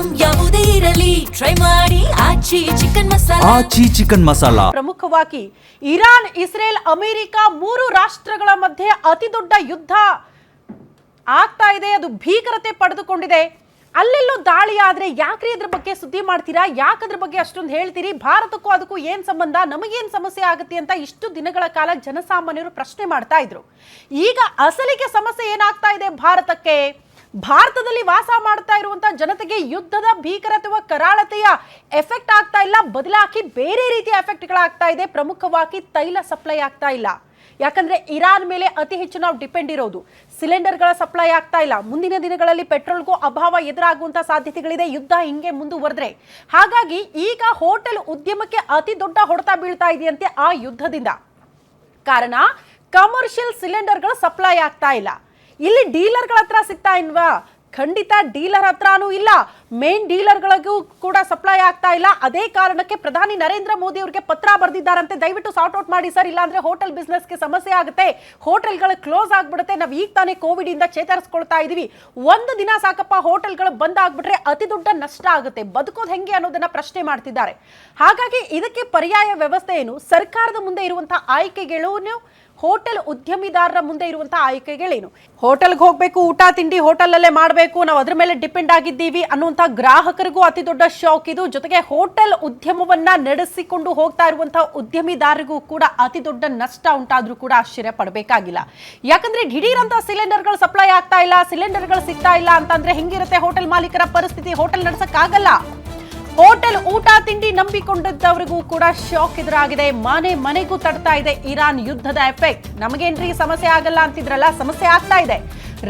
Item ಯಾವುದೇ ಇರಲಿ try ಮಾಡಿ ಆಚಿ ಚಿಕನ್ ಮಸಾಲಾ. ಪ್ರಮುಖವಾಗಿ ಇರಾನ್, ಇಸ್ರೇಲ್, ಅಮೆರಿಕ ಮೂರು ರಾಷ್ಟ್ರಗಳ ಮಧ್ಯೆ ಅತಿ ದೊಡ್ಡ ಯುದ್ಧ ಆಗ್ತಾ ಇದೆ. ಅದು ಭೀಕರತೆ ಪಡೆದುಕೊಂಡಿದೆ. ಅಲ್ಲೆಲ್ಲೂ ದಾಳಿ ಆದ್ರೆ ಯಾಕ್ರಿ ಅದ್ರ ಬಗ್ಗೆ ಸುದ್ದಿ ಮಾಡ್ತೀರಾ? ಯಾಕದ್ರ ಬಗ್ಗೆ ಅಷ್ಟೊಂದು ಹೇಳ್ತೀರಿ? ಭಾರತಕ್ಕೂ ಅದಕ್ಕೂ ಏನ್ ಸಂಬಂಧ? ನಮಗೇನ್ ಸಮಸ್ಯೆ ಆಗುತ್ತೆ ಅಂತ ಇಷ್ಟು ದಿನಗಳ ಕಾಲ ಜನಸಾಮಾನ್ಯರು ಪ್ರಶ್ನೆ ಮಾಡ್ತಾ ಇದ್ರು. ಈಗ ಅಸಲಿಗೆ ಸಮಸ್ಯೆ ಏನಾಗ್ತಾ ಇದೆ ಭಾರತಕ್ಕೆ? ಭಾರತದಲ್ಲಿ ವಾಸ ಮಾಡ್ತಾ ಇರುವಂತ ಜನತೆಗೆ ಯುದ್ಧದ ಭೀಕರತೆಯ ಕರಾಳತೆಯ ಎಫೆಕ್ಟ್ ಆಗ್ತಾ ಇಲ್ಲ, ಬದಲಾಗಿ ಬೇರೆ ರೀತಿಯ ಎಫೆಕ್ಟ್ಗಳಾಗ್ತಾ ಇದೆ. ಪ್ರಮುಖವಾಗಿ ತೈಲ ಸಪ್ಲೈ ಆಗ್ತಾ ಇಲ್ಲ. ಯಾಕಂದ್ರೆ ಇರಾನ್ ಮೇಲೆ ಅತಿ ಹೆಚ್ಚು ನಾವು ಡಿಪೆಂಡ್ ಇರೋದು. ಸಿಲಿಂಡರ್ಗಳ ಸಪ್ಲೈ ಆಗ್ತಾ ಇಲ್ಲ. ಮುಂದಿನ ದಿನಗಳಲ್ಲಿ ಪೆಟ್ರೋಲ್ಗೂ ಅಭಾವ ಎದುರಾಗುವಂತ ಸಾಧ್ಯತೆಗಳಿದೆ ಯುದ್ಧ ಹಿಂಗೆ ಮುಂದುವರೆದ್ರೆ. ಹಾಗಾಗಿ ಈಗ ಹೋಟೆಲ್ ಉದ್ಯಮಕ್ಕೆ ಅತಿ ದೊಡ್ಡ ಹೊಡೆತ ಬೀಳ್ತಾ ಇದೆಯಂತೆ ಆ ಯುದ್ಧದಿಂದ. ಕಾರಣ ಕಮರ್ಷಿಯಲ್ ಸಿಲಿಂಡರ್ಗಳು ಸಪ್ಲೈ ಆಗ್ತಾ ಇಲ್ಲ. ಇಲ್ಲಿ ಡೀಲರ್ಗಳ ಹತ್ರ ಸಿಗ್ತಾ ಇಲ್ವಾ? ಖಂಡಿತ ಡೀಲರ್ ಹತ್ರನೂ ಇಲ್ಲ, ಮೇನ್ ಡೀಲರ್ಗಳಿಗೂ ಕೂಡ ಸಪ್ಲೈ ಆಗ್ತಾ ಇಲ್ಲ. ಅದೇ ಕಾರಣಕ್ಕೆ ಪ್ರಧಾನಿ ನರೇಂದ್ರ ಮೋದಿ ಅವರಿಗೆ ಪತ್ರ ಬರೆದಿದ್ದಾರಂತೆ, ದಯವಿಟ್ಟು ಸಾರ್ಟ್ ಔಟ್ ಮಾಡಿ ಸರ್, ಇಲ್ಲಾಂದ್ರೆ ಹೋಟೆಲ್ ಬಿಸ್ನೆಸ್ಗೆ ಸಮಸ್ಯೆ ಆಗುತ್ತೆ, ಹೋಟೆಲ್ಗಳು ಕ್ಲೋಸ್ ಆಗ್ಬಿಡುತ್ತೆ. ನಾವು ಈಗ ತಾನೇ ಕೋವಿಡ್ ಇಂದ ಚೇತರಿಸ್ಕೊಳ್ತಾ ಇದೀವಿ, ಒಂದು ದಿನ ಸಾಕಪ್ಪ ಹೋಟೆಲ್ಗಳು ಬಂದ್ ಆಗ್ಬಿಟ್ರೆ ಅತಿ ದೊಡ್ಡ ನಷ್ಟ ಆಗುತ್ತೆ, ಬದುಕೋದು ಹೆಂಗೆ ಅನ್ನೋದನ್ನ ಪ್ರಶ್ನೆ ಮಾಡ್ತಿದ್ದಾರೆ. ಹಾಗಾಗಿ ಇದಕ್ಕೆ ಪರ್ಯಾಯ ವ್ಯವಸ್ಥೆ ಏನು? ಸರ್ಕಾರದ ಮುಂದೆ ಇರುವಂತಹ ಆಯ್ಕೆಗಳು, ಹೋಟೆಲ್ ಉದ್ಯಮಿದಾರರ ಮುಂದೆ ಇರುವಂತಹ ಆಯ್ಕೆಗಳೇನು? ಹೋಟೆಲ್ಗೆ ಹೋಗ್ಬೇಕು, ಊಟ ತಿಂಡಿ ಹೋಟೆಲ್ ಅಲ್ಲೇ ಮಾಡಬೇಕು, ನಾವು ಅದ್ರ ಮೇಲೆ ಡಿಪೆಂಡ್ ಆಗಿದ್ದೀವಿ ಅನ್ನುವಂಥ ಗ್ರಾಹಕರಿಗೂ ಅತಿ ದೊಡ್ಡ ಶಾಕ್ ಇದು. ಜೊತೆಗೆ ಹೋಟೆಲ್ ಉದ್ಯಮವನ್ನ ನಡೆಸಿಕೊಂಡು ಹೋಗ್ತಾ ಇರುವಂತಹ ಉದ್ಯಮಿದಾರರಿಗೂ ಕೂಡ ಅತಿ ದೊಡ್ಡ ನಷ್ಟ ಉಂಟಾದ್ರೂ ಕೂಡ ಆಶ್ಚರ್ಯ ಪಡಬೇಕಾಗಿಲ್ಲ. ಯಾಕಂದ್ರೆ ದಿಢೀರಂತ ಸಿಲಿಂಡರ್ಗಳು ಸಪ್ಲೈ ಆಗ್ತಾ ಇಲ್ಲ, ಸಿಲಿಂಡರ್ಗಳು ಸಿಗ್ತಾ ಇಲ್ಲ ಅಂತಂದ್ರೆ ಹೆಂಗಿರುತ್ತೆ ಹೋಟೆಲ್ ಮಾಲೀಕರ ಪರಿಸ್ಥಿತಿ? ಹೋಟೆಲ್ ನಡೆಸಕ್ಕಾಗಲ್ಲ. ಹೋಟೆಲ್ ಊಟ ತಿಂಡಿ ನಂಬಿಕೊಂಡಿದ್ದವರಿಗೂ ಕೂಡ ಶಾಕ್ ಎದುರಾಗಿದೆ. ಮನೆಗೂ ತಡ್ತಾ ಇದೆ ಇರಾನ್ ಯುದ್ಧದ ಎಫೆಕ್ಟ್. ನಮಗೇನ್ರಿ ಸಮಸ್ಯೆ ಆಗಲ್ಲ ಅಂತಿದ್ರಲ್ಲ, ಸಮಸ್ಯೆ ಆಗ್ತಾ ಇದೆ.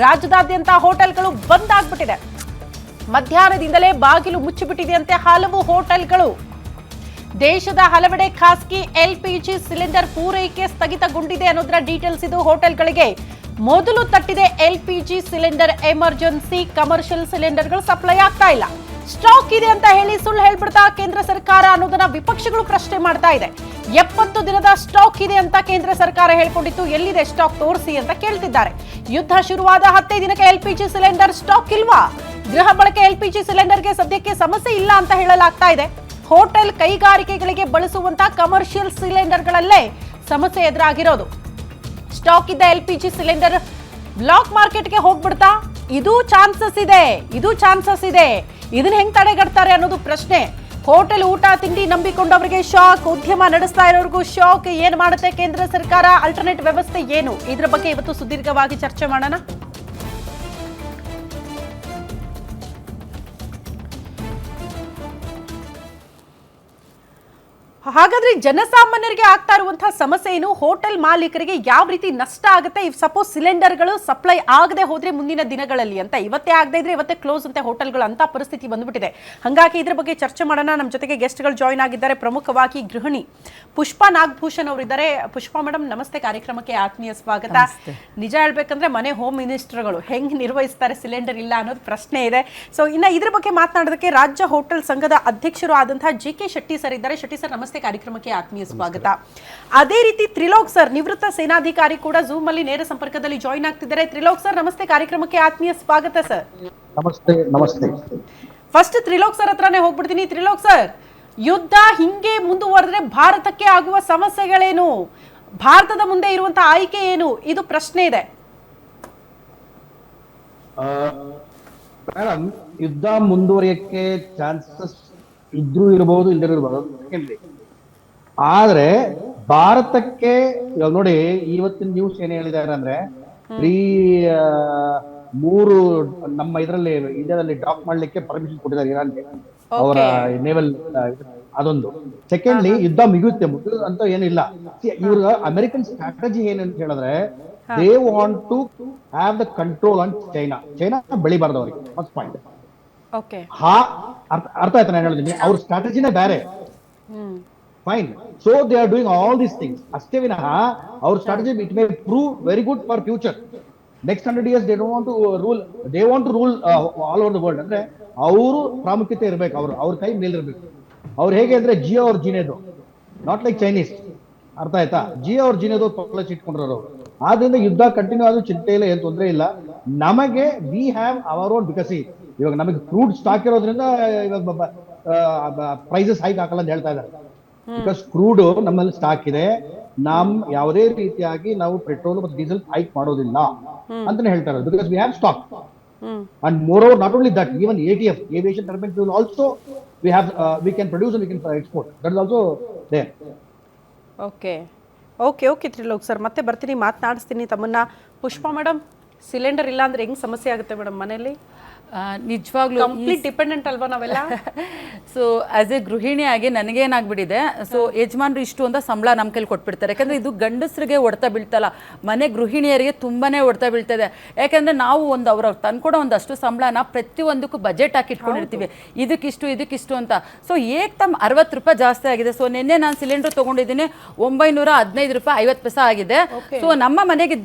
ರಾಜ್ಯದಾದ್ಯಂತ ಹೋಟೆಲ್ಗಳು ಬಂದ್ ಆಗ್ಬಿಟ್ಟಿದೆ. ಮಧ್ಯಾಹ್ನದಿಂದಲೇ ಬಾಗಿಲು ಮುಚ್ಚಿಬಿಟ್ಟಿದೆಯಂತೆ ಹಲವು ಹೋಟೆಲ್ಗಳು. ದೇಶದ ಹಲವೆಡೆ ಖಾಸಗಿ LPG ಸಿಲಿಂಡರ್ ಪೂರೈಕೆ ಸ್ಥಗಿತಗೊಂಡಿದೆ ಅನ್ನೋದರ ಡೀಟೇಲ್ಸ್ ಇದು. ಹೋಟೆಲ್ಗಳಿಗೆ ಮೊದಲು ತಟ್ಟಿದೆ LPG ಸಿಲಿಂಡರ್. ಎಮರ್ಜೆನ್ಸಿ ಕಮರ್ಷಿಯಲ್ ಸಿಲಿಂಡರ್ಗಳು ಸಪ್ಲೈ ಆಗ್ತಾ ಇಲ್ಲ. ಸ್ಟಾಕ್ ಇದೆ ಅಂತ ಹೇಳಿ ಸುಳ್ಳು ಹೇಳ್ಬಿಡ್ತಾ ಕೇಂದ್ರ ಸರ್ಕಾರ ಅನ್ನೋದನ್ನ ವಿಪಕ್ಷಗಳು ಪ್ರಶ್ನೆ ಮಾಡ್ತಾ ಇದೆ. 70 ದಿನದ ಸ್ಟಾಕ್ ಇದೆ ಅಂತ ಕೇಂದ್ರ ಸರ್ಕಾರ ಹೇಳ್ಕೊಂಡಿತ್ತು, ಎಲ್ಲಿದೆ ಸ್ಟಾಕ್ ತೋರಿಸಿ ಅಂತ ಕೇಳ್ತಿದ್ದಾರೆ. ಯುದ್ಧ ಶುರುವಾದ 10 ದಿನಕ್ಕೆ LPG ಸಿಲಿಂಡರ್ ಸ್ಟಾಕ್ ಇಲ್ವಾ? ಗೃಹ ಬಳಕೆ LPG ಸಿಲಿಂಡರ್ಗೆ ಸದ್ಯಕ್ಕೆ ಸಮಸ್ಯೆ ಇಲ್ಲ ಅಂತ ಹೇಳಲಾಗ್ತಾ ಇದೆ. ಹೋಟೆಲ್ ಕೈಗಾರಿಕೆಗಳಿಗೆ ಬಳಸುವಂತ ಕಮರ್ಷಿಯಲ್ ಸಿಲಿಂಡರ್ಗಳಲ್ಲೇ ಸಮಸ್ಯೆ ಎದುರಾಗಿರೋದು. ಸ್ಟಾಕ್ ಇದ್ದ LPG ಸಿಲಿಂಡರ್ ಬ್ಲಾಕ್ ಮಾರ್ಕೆಟ್ಗೆ ಹೋಗ್ಬಿಡ್ತಾ? ಇದು ಚಾನ್ಸಸ್ ಇದೆ. ಇದನ್ನ ಹೆಂಗ್ ತಡೆಗಟ್ತಾರೆ ಅನ್ನೋದು ಪ್ರಶ್ನೆ. ಹೋಟೆಲ್ ಊಟ ತಿಂಡಿ ನಂಬಿಕೊಂಡವರಿಗೆ ಶಾಕ್, ಉದ್ಯಮ ನಡೆಸ್ತಾ ಇರೋರಿಗೂ ಶಾಕ್. ಏನ್ ಮಾಡುತ್ತೆ ಕೇಂದ್ರ ಸರ್ಕಾರ? ಅಲ್ಟರ್ನೇಟ್ ವ್ಯವಸ್ಥೆ ಏನು? ಇದ್ರ ಬಗ್ಗೆ ಇವತ್ತು ಸುದೀರ್ಘವಾಗಿ ಚರ್ಚೆ ಮಾಡೋಣ. ಹಾಗಾದ್ರೆ ಜನಸಾಮಾನ್ಯರಿಗೆ ಆಗ್ತಾ ಇರುವಂತಹ ಸಮಸ್ಯೆ ಏನು? ಹೋಟೆಲ್ ಮಾಲೀಕರಿಗೆ ಯಾವ ರೀತಿ ನಷ್ಟ ಆಗುತ್ತೆ ಇಫ್ ಸಪೋಸ್ ಸಿಲಿಂಡರ್ಗಳು ಸಪ್ಲೈ ಆಗದೆ ಹೋದ್ರೆ ಮುಂದಿನ ದಿನಗಳಲ್ಲಿ ಅಂತ? ಇವತ್ತೇ ಆಗದೆ ಇದ್ರೆ ಇವತ್ತೇ ಕ್ಲೋಸ್ ಅಂತ ಹೋಟೆಲ್ಗಳು ಅಂತ ಪರಿಸ್ಥಿತಿ ಬಂದ್ಬಿಟ್ಟಿದೆ. ಹಾಗಾಗಿ ಇದ್ರ ಬಗ್ಗೆ ಚರ್ಚೆ ಮಾಡೋಣ. ನಮ್ಮ ಜೊತೆಗೆ ಗೆಸ್ಟ್ಗಳು ಜಾಯ್ನ್ ಆಗಿದ್ದಾರೆ. ಪ್ರಮುಖವಾಗಿ ಗೃಹಿಣಿ ಪುಷ್ಪಾ ನಾಗಭೂಷಣ್ ಅವರಿದ್ದಾರೆ. ಪುಷ್ಪಾ ಮೇಡಮ್ ನಮಸ್ತೆ, ಕಾರ್ಯಕ್ರಮಕ್ಕೆ ಆತ್ಮೀಯ ಸ್ವಾಗತ. ನಿಜ ಹೇಳ್ಬೇಕಂದ್ರೆ ಮನೆ ಹೋಮ್ ಮಿನಿಸ್ಟರ್ಗಳು ಹೆಂಗ್ ನಿರ್ವಹಿಸ್ತಾರೆ ಸಿಲಿಂಡರ್ ಇಲ್ಲ ಅನ್ನೋದು ಪ್ರಶ್ನೆ ಇದೆ. ಸೊ ಇನ್ನ ಇದ್ರ ಬಗ್ಗೆ ಮಾತನಾಡೋದಕ್ಕೆ ರಾಜ್ಯ ಹೋಟೆಲ್ ಸಂಘದ ಅಧ್ಯಕ್ಷರು ಆದಂತಹ JK ಶೆಟ್ಟಿ ಸರ್ ಇದ್ದಾರೆ. ಶೆಟ್ಟಿ ಸರ್ ನಮಸ್ತೆ, ಕಾರ್ಯಕ್ರಮಕ್ಕೆ ಆತ್ಮೀಯ ಸ್ವಾಗತ. ಅದೇ ರೀತಿ ತ್ರಿಲೋಕ್ ಸರ್, ನಿವೃತ್ತ ಸೇನಾಧಿಕಾರಿ ಕೂಡ ಝೂಮ್ ಅಲ್ಲಿ ನೇರ ಸಂಪರ್ಕದಲ್ಲಿ ಜಾಯಿನ್ ಆಗ್ತಿದ್ದಾರೆ. ತ್ರಿಲೋಕ್ ಸರ್ ನಮಸ್ತೆ, ಕಾರ್ಯಕ್ರಮಕ್ಕೆ ಆತ್ಮೀಯ ಸ್ವಾಗತ ಸರ್. ನಮಸ್ತೆ. ಫಸ್ಟ್ ತ್ರಿಲೋಕ್ ಸರ್ ಹತ್ರನೇ ಹೋಗ್ಬಿಡ್ತೀನಿ. ತ್ರಿಲೋಕ್ ಸರ್, ಯುದ್ಧ ಹಿಂಗೆ ಮುಂದುವರೆದ್ರೆ ಭಾರತಕ್ಕೆ ಆಗುವ ಸಮಸ್ಯೆಗಳೇನು? ಭಾರತದ ಮುಂದೆ ಇರುವಂತಹ ಆಯ್ಕೆ ಏನು? ಇದು ಪ್ರಶ್ನೆ ಇದೆ. ಮೇಡಮ್, ಯುದ್ಧ ಮುಂದುವರಿಯಕ್ಕೆ ಚಾನ್ಸಸ್ ಇದ್ರೂ ಇರಬಹುದು, ಇಲ್ಲದಿರೂ ಇರಬಹುದು. ಆದ್ರೆ ಭಾರತಕ್ಕೆ ನೋಡಿ, ಇವತ್ತಿನ ನ್ಯೂಸ್ ಏನ್ ಹೇಳಿದ್ದಾರೆ ಅಂದ್ರೆ, ಈ 3 ನಮ್ಮ ಇದರಲ್ಲಿ ಇಂಡಿಯಾದಲ್ಲಿ ಡಾಕ್ ಮಾಡ್ಲಿಕ್ಕೆ ಪರ್ಮಿಷನ್ ಕೊಟ್ಟಿದ್ದಾರೆ ಇರಾನ್ಗೆ, ಅವರ ನೇವಲ್. ಅದೊಂದು. ಸೆಕೆಂಡ್ಲಿ, ಯುದ್ಧ ಮುಗಿಯುತ್ತೆ ಅಂತ ಏನಿಲ್ಲ. ಇವ್ರ ಅಮೆರಿಕನ್ ಸ್ಟ್ರಾಟಜಿ ಏನಂತ ಹೇಳಿದ್ರೆ, they want to have the control on China ಬೆಳಿಬಾರ್ದು ಅವ್ರಿಗೆ. First point. ಅರ್ಥ ಆಯ್ತಾ ನಾನು ಹೇಳಿದ್ದೀನಿ? ಅವ್ರ ಸ್ಟ್ರಾಟಜಿನೇ ಬೇರೆ. Fine. So they are doing all these things. ಅಷ್ಟೇ ವಿನಃ ಅವ್ರ strategy it may prove very good for future. Next 100 years they don't want to rule, they want to rule all over the world. ಅಂದ್ರೆ ಅವರು ಪ್ರಾಮುಖ್ಯತೆ ಇರಬೇಕು, ಅವ್ರ ಕೈ ಮೇಲಿರ್ಬೇಕು. ಅವ್ರು ಹೇಗೆ ಅಂದ್ರೆ ಜಿಯೋ ಅವ್ರ ಜಿನೇದು, ನಾಟ್ ಲೈಕ್ ಚೈನೀಸ್. ಅರ್ಥ ಆಯ್ತಾ? ಜಿಯೋ ಅವ್ರ ಜಿನೇದು ತೊಗೊಳಕ್ಕೆ ಇಟ್ಕೊಂಡಿರೋರು. ಆದ್ರಿಂದ ಯುದ್ಧ ಕಂಟಿನ್ಯೂ ಆದ್ರೂ ಚಿಂತೆ ಇಲ್ಲ, ಏನ್ ತೊಂದರೆ ಇಲ್ಲ ನಮಗೆ. We have our own. Because ಇವಾಗ ನಮಗೆ ಕ್ರೂಡ್ ಸ್ಟಾಕ್ ಇರೋದ್ರಿಂದ ಇವಾಗ ಪ್ರೈಸಸ್ ಹೈಕ್ ಹಾಕಲ್ಲ ಅಂತ ಹೇಳ್ತಾ ಇದ್ದಾರೆ. ಬಿಕಾಸ್ ಕ್ರೂಡ್ ನಮ್ಮಲ್ಲಿ ಸ್ಟಾಕ್ ಇದೆ, ಯಾವುದೇ ರೀತಿಯಾಗಿ ನಾವು ಪೆಟ್ರೋಲ್ ಮತ್ತು ಡೀಸೆಲ್ ಹೈಕ್ ಮಾಡೋದಿಲ್ಲ ಅಂತಾನೆ ಹೇಳ್ತಾ ಇರೋದು. Because we have stock. And moreover, not only that, even ATF, aviation turbine fuel also, we can produce and we can export. That is also there. Okay okay okay Trilok sir, ಮತ್ತೆ ಬರ್ತೀನಿ, ಮಾತನಾಡಿಸ್ತೀನಿ ತಮ್ಮನ್ನ. Pushpa madam, cylinder ಇಲ್ಲ ಅಂದ್ರೆ ಹೆಂಗ್ ಸಮಸ್ಯೆ ಆಗುತ್ತೆ madam ಮನೆಯಲ್ಲಿ? ನಿಜವಾಗ್ಲೂ ಕಂಪ್ಲೀಟ್ ಡಿಪೆಂಡೆಂಟ್ ಅಲ್ವಾ ನಾವೆಲ್ಲ? ಸೊ ಆಸ್ ಎ ಗೃಹಿಣಿಯಾಗಿ ನನಗೇನಾಗ್ಬಿಟ್ಟಿದೆ, ಸೊ ಯಜಮಾನ್ರು ಇಷ್ಟು ಅಂತ ಸಂಬಳ ನಮ್ಮ ಕೈಲಿ ಕೊಟ್ಬಿಡ್ತಾರೆ. ಯಾಕಂದರೆ ಇದು ಗಂಡಸರಿಗೆ ಹೊಡ್ತಾ ಬೀಳ್ತಲ್ಲ, ಮನೆ ಗೃಹಿಣಿಯರಿಗೆ ತುಂಬಾ ಹೊಡ್ತಾ ಬೀಳ್ತದೆ. ಯಾಕಂದರೆ ನಾವು ಅವ್ರು ತಂದ್ಕೊಡೋ ಒಂದಷ್ಟು ಸಂಬಳನ ಪ್ರತಿಯೊಂದಕ್ಕೂ ಬಜೆಟ್ ಹಾಕಿ ಇಟ್ಕೊಂಡಿರ್ತೀವಿ, ಇದಕ್ಕಿಷ್ಟು ಅಂತ. ಸೊ ತಮ್ಮ 60 ರೂಪಾಯಿ ಜಾಸ್ತಿ ಆಗಿದೆ. ಸೊ ನಿನ್ನೆ ನಾನು ಸಿಲಿಂಡರ್ ತೊಗೊಂಡಿದ್ದೀನಿ, 915 ರೂಪಾಯಿ 50 ಪೈಸೆ ಆಗಿದೆ. ಸೊ ನಮ್ಮ ಮನೆಗೆ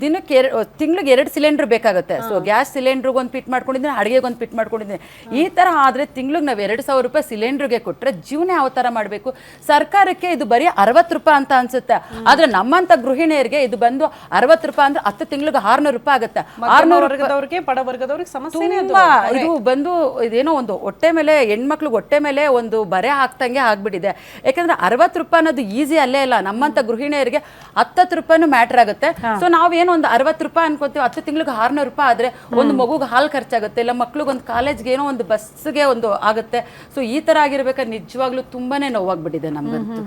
ತಿಂಗಳಿಗೆ 2 ಸಿಲಿಂಡರ್ ಬೇಕಾಗುತ್ತೆ. ಸೊ ಗ್ಯಾಸ್ ಸಿಲಿಂಡ್ರಿಗೆ ಒಂದು ಫಿಟ್ ಮಾಡ್ಕೊಂಡಿದ್ದೀನಿ, ಅಡುಗೆಗೆ ಒಂದು ಫಿಟ್ ಮಾಡ್ಕೊಂಡಿದ್ದೀನಿ. ಈ ಥರ ಆದರೆ ತಿಂಗ್ಳಿಗೆ ನಾವು 2000 ರೂಪಾಯಿ ಸಿಲಿಂಡರ್ಗೆ ಕೊಟ್ಟರೆ ಜೀವನ ಯಾವ ಥರ ಮಾಡಬೇಕು? ಸರ್ಕಾರಕ್ಕೆ ಇದು ಬರೀ 60 ರೂಪಾಯಿ ಅಂತ ಅನ್ಸುತ್ತೆ, ಆದರೆ ನಮ್ಮಂಥ ಗೃಹಿಣಿಯರಿಗೆ ಇದು ಬಂದು 60 ರೂಪಾಯಿ ಅಂದ್ರೆ 10 ತಿಂಗಳಿಗೆ 600 ರೂಪಾಯಿ ಆಗುತ್ತೆ. 600 ವರ್ಗದವ್ರಿಗೆ, ಬಡ ವರ್ಗದವ್ರಿಗೆ ಸಮಸ್ಯೆ. ಇದು ಬಂದು ಇದೇನೋ ಒಂದು ಹೊಟ್ಟೆ ಮೇಲೆ, ಹೆಣ್ಮಕ್ಳಿಗೆ ಹೊಟ್ಟೆ ಮೇಲೆ ಒಂದು ಬರೆ ಹಾಕ್ತಂಗೆ ಆಗ್ಬಿಟ್ಟಿದೆ. ಯಾಕಂದ್ರೆ 60 ರೂಪಾಯಿ ಅನ್ನೋದು ಈಸಿ ಅಲ್ಲೇ ಇಲ್ಲ. ನಮ್ಮಂಥ ಗೃಹಿಣಿಯರಿಗೆ 10 ರೂಪಾಯಿನೂ ಮ್ಯಾಟರ್ ಆಗುತ್ತೆ. ಸೊ ನಾವೇನೋ ಒಂದು 60 ರೂಪಾಯಿ ಅನ್ಕೋತೀವಿ, 10 ತಿಂಗಳಿಗೆ 600 ರೂಪಾಯಿ ಆದರೆ ಒಂದು ಮಗುಗೆ ಹಾಲು ಖರ್ಚಾಗುತ್ತೆ, ಇಲ್ಲ ಮಕ್ಳಿಗೆ ಒಂದು ಕಾಲೇಜ್ಗೆ ಏನೋ ಒಂದು ಬಸ್ಗೆ ಒಂದು ಆಗುತ್ತೆ. ಸೊ ಈ ಥರ ಆಗಿರ್ಬೇಕಾದ್ರೆ ನಿಜವಾಗ್ಲೂ ತುಂಬಾನೇ ನೋವಾಗ್ಬಿಟ್ಟಿದೆ ನಮ್ಗಂತೂ.